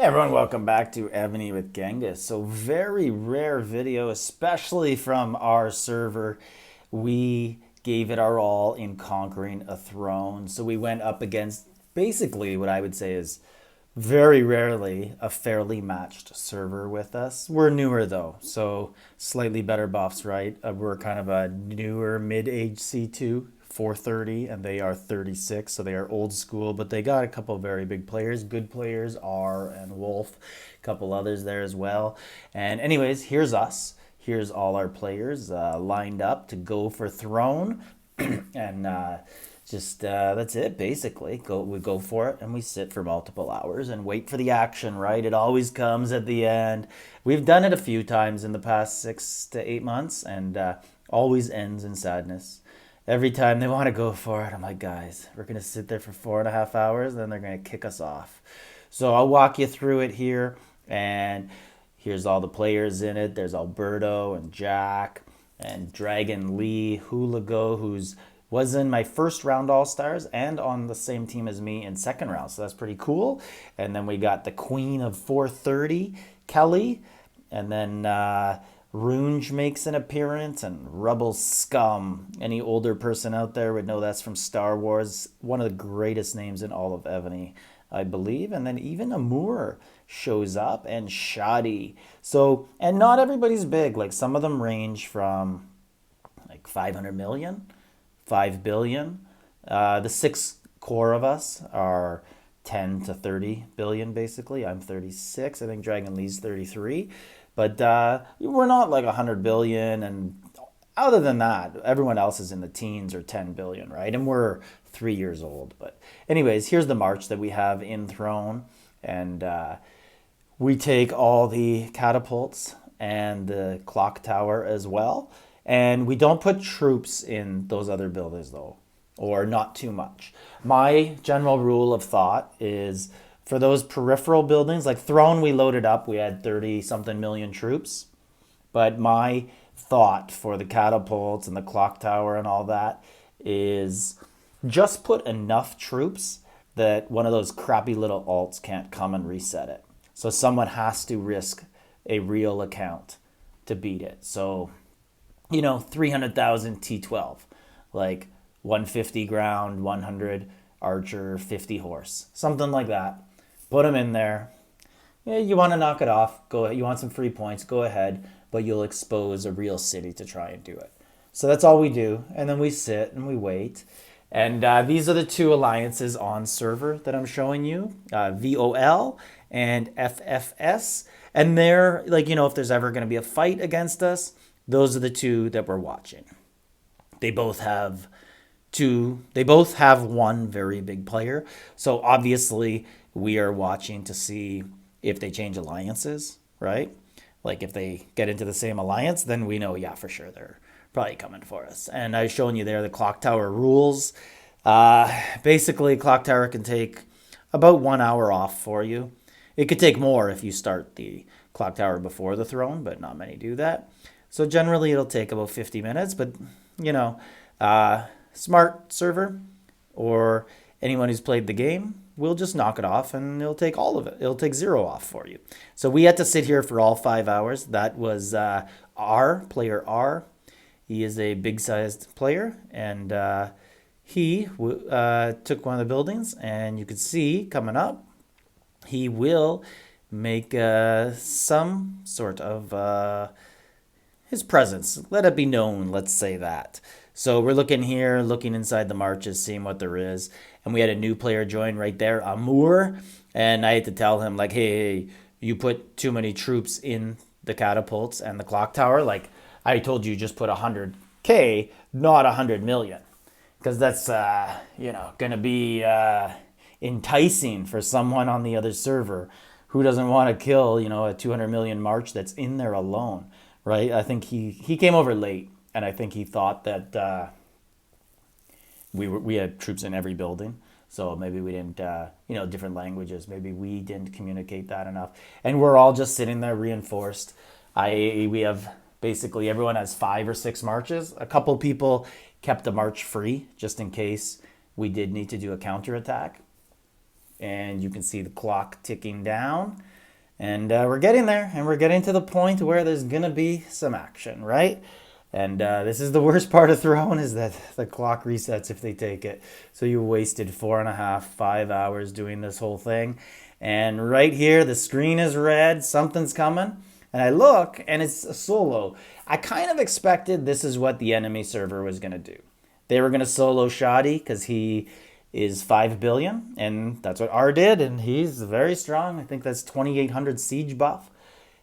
Everyone, welcome back to Evony with Genghis. So very rare video, especially from our server. We gave it our all in conquering a throne. So we went up against basically what I would say is very rarely a fairly matched server with us. We're newer though, so slightly better buffs, right? We're kind of a newer mid-age C2, 430, and they are 36, so they are old school, but they got a couple very big players, good players, R and Wolf, a couple others there as well. And anyways, here's us. Here's all our players lined up to go for throne, and just that's it basically. We go for it and we sit for multiple hours and wait for the action, right? It always comes at the end. We've done it a few times in the past 6 to 8 months, and always ends in sadness. Every time they want to go for it, I'm like, guys, we're gonna sit there for 4.5 hours, then they're gonna kick us off. So I'll walk you through it here, and here's all the players in it. There's Alberto and Jack and Dragon Lee Hulago, who's was in my first round All Stars and on the same team as me in second round. So that's pretty cool. And then we got the Queen of 430, Kelly. And then Runge makes an appearance, and Rebel Scum. Any older person out there would know that's from Star Wars. One of the greatest names in all of Evony, I believe. And then even Amour shows up, and Shoddy. So, and not everybody's big. Like some of them range from like 500 million 5 billion. The six core of us are 10 to 30 billion basically. I'm 36. I think Dragon Lee's 33. But we're not like 100 billion. And other than that, everyone else is in the teens or 10 billion, right? And we're 3 years old. But anyways, here's the march that we have in Throne. And we take all the catapults and the clock tower as well. And we don't put troops in those other buildings though, or not too much. My general rule of thought is for those peripheral buildings, like Throne, we loaded up, we had 30 something million troops. But my thought for the catapults and the clock tower and all that is just put enough troops that one of those crappy little alts can't come and reset it. So someone has to risk a real account to beat it. So 300,000 T12, like 150 ground, 100 archer, 50 horse, something like that. Put them in there. Yeah, you want to knock it off, go ahead. You want some free points, go ahead, but you'll expose a real city to try and do it. So that's all we do. And then we sit and we wait. And these are the two alliances on server that I'm showing you, VOL and FFS. And they're like, if there's ever going to be a fight against us, those are the two that we're watching. They both have one very big player. So obviously we are watching to see if they change alliances, right? Like if they get into the same alliance, then we know, yeah, for sure they're probably coming for us. And I've shown you there the clock tower rules. Basically, clock tower can take about 1 hour off for you. It could take more if you start the clock tower before the throne, but not many do that. So generally it'll take about 50 minutes, but smart server or anyone who's played the game will just knock it off and it'll take all of it. It'll take 0 off for you. So we had to sit here for all 5 hours. That was player R. He is a big-sized player, and he took one of the buildings, and you could see coming up, he will make some sort of his presence. Let it be known, let's say that. So we're looking here, looking inside the marches, seeing what there is. And we had a new player join right there, Amour. And I had to tell him, like, hey, you put too many troops in the catapults and the clock tower. Like, I told you just put 100K, not 100 million. Because that's, going to be enticing for someone on the other server who doesn't want to kill, a 200 million march that's in there alone. Right, I think he came over late, and I think he thought that we had troops in every building, so maybe we didn't, different languages. Maybe we didn't communicate that enough, and we're all just sitting there reinforced. We have basically everyone has 5 or 6 marches. A couple people kept the march free just in case we did need to do a counterattack, and you can see the clock ticking down. And we're getting there, and we're getting to the point where there's gonna be some action, right? And this is the worst part of Throne, is that the clock resets if they take it. So you wasted 4.5, 5 hours doing this whole thing. And right here, the screen is red, something's coming. And I look, and it's a solo. I kind of expected this is what the enemy server was going to do. They were going to solo Shoddy because he is 5 billion, and that's what R did, and he's very strong. I think that's 2,800 siege buff.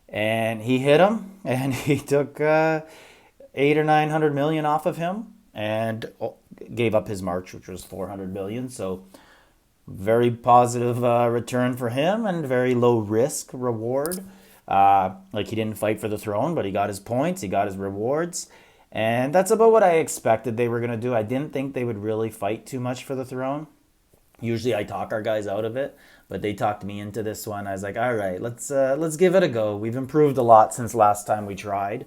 And he hit him, and he took 8 or 900 million off of him, and gave up his march, which was 400 million. So very positive return for him, and very low risk reward. Like, he didn't fight for the throne, but he got his points, he got his rewards. And that's about what I expected they were going to do. I didn't think they would really fight too much for the throne. Usually I talk our guys out of it, but they talked me into this one. I was like, all right, let's give it a go. We've improved a lot since last time we tried,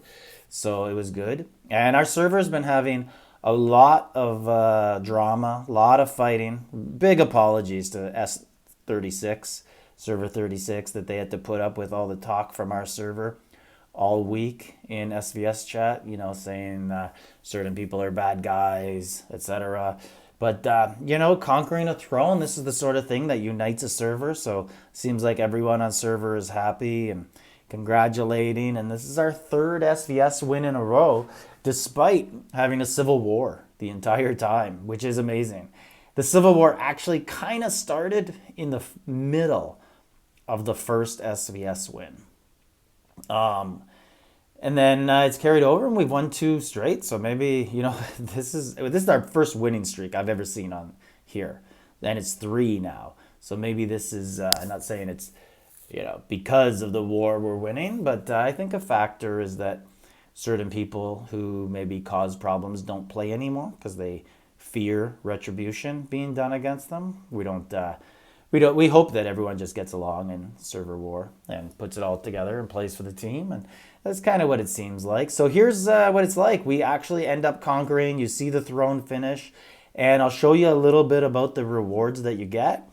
so it was good. And our server's been having a lot of drama, a lot of fighting. Big apologies to S36, server 36, that they had to put up with all the talk from our server all week in SVS chat, saying certain people are bad guys, etc. But, conquering a throne, this is the sort of thing that unites a server. So seems like everyone on server is happy and congratulating. And this is our third SVS win in a row, despite having a civil war the entire time, which is amazing. The civil war actually kind of started in the middle of the first SVS win. And then it's carried over, and we've won 2 straight. So maybe, this is our first winning streak I've ever seen on here. And it's 3 now. So maybe this is, I'm not saying it's, because of the war we're winning, but I think a factor is that certain people who maybe cause problems don't play anymore because they fear retribution being done against them. We hope that everyone just gets along in server war and puts it all together and plays for the team, and that's kind of what it seems like. So here's what it's like. We actually end up conquering. You see the throne finish, and I'll show you a little bit about the rewards that you get,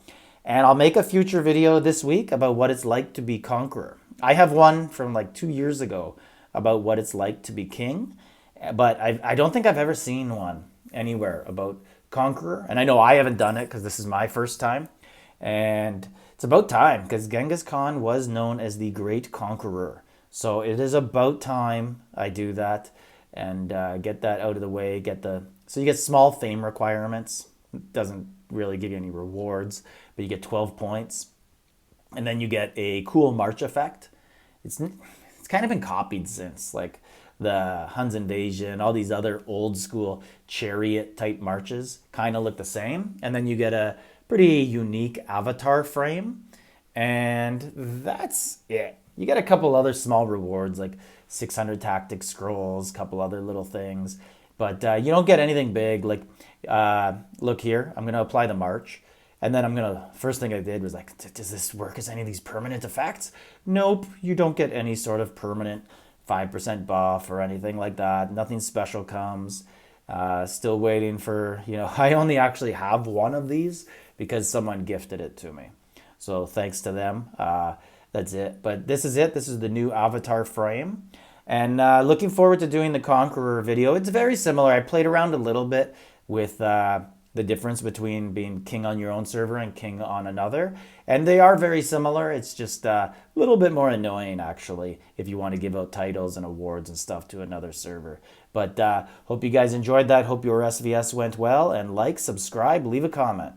and I'll make a future video this week about what it's like to be conqueror. I have one from like 2 years ago about what it's like to be king, but I don't think I've ever seen one anywhere about conqueror, and I know I haven't done it because this is my first time. And it's about time, because Genghis Khan was known as the Great Conqueror. So it is about time I do that and get that out of the way. So you get small fame requirements. It doesn't really give you any rewards, but you get 12 points. And then you get a cool march effect. It's kind of been copied since, like the Hun's Invasion, all these other old school chariot type marches kind of look the same. And then you get a pretty unique avatar frame, and that's it. You get a couple other small rewards like 600 tactic scrolls, a couple other little things, but you don't get anything big. Like, look here, I'm going to apply the march, and then first thing I did was like, does this work as any of these permanent effects? Nope, you don't get any sort of permanent 5% buff or anything like that. Nothing special comes. Still waiting for, I only actually have one of these because someone gifted it to me. So thanks to them. That's it. But this is it. This is the new avatar frame. And looking forward to doing the Conqueror video. It's very similar. I played around a little bit with the difference between being king on your own server and king on another. And they are very similar. It's just a little bit more annoying, actually, if you want to give out titles and awards and stuff to another server. But hope you guys enjoyed that. Hope your SVS went well. And like, subscribe, leave a comment.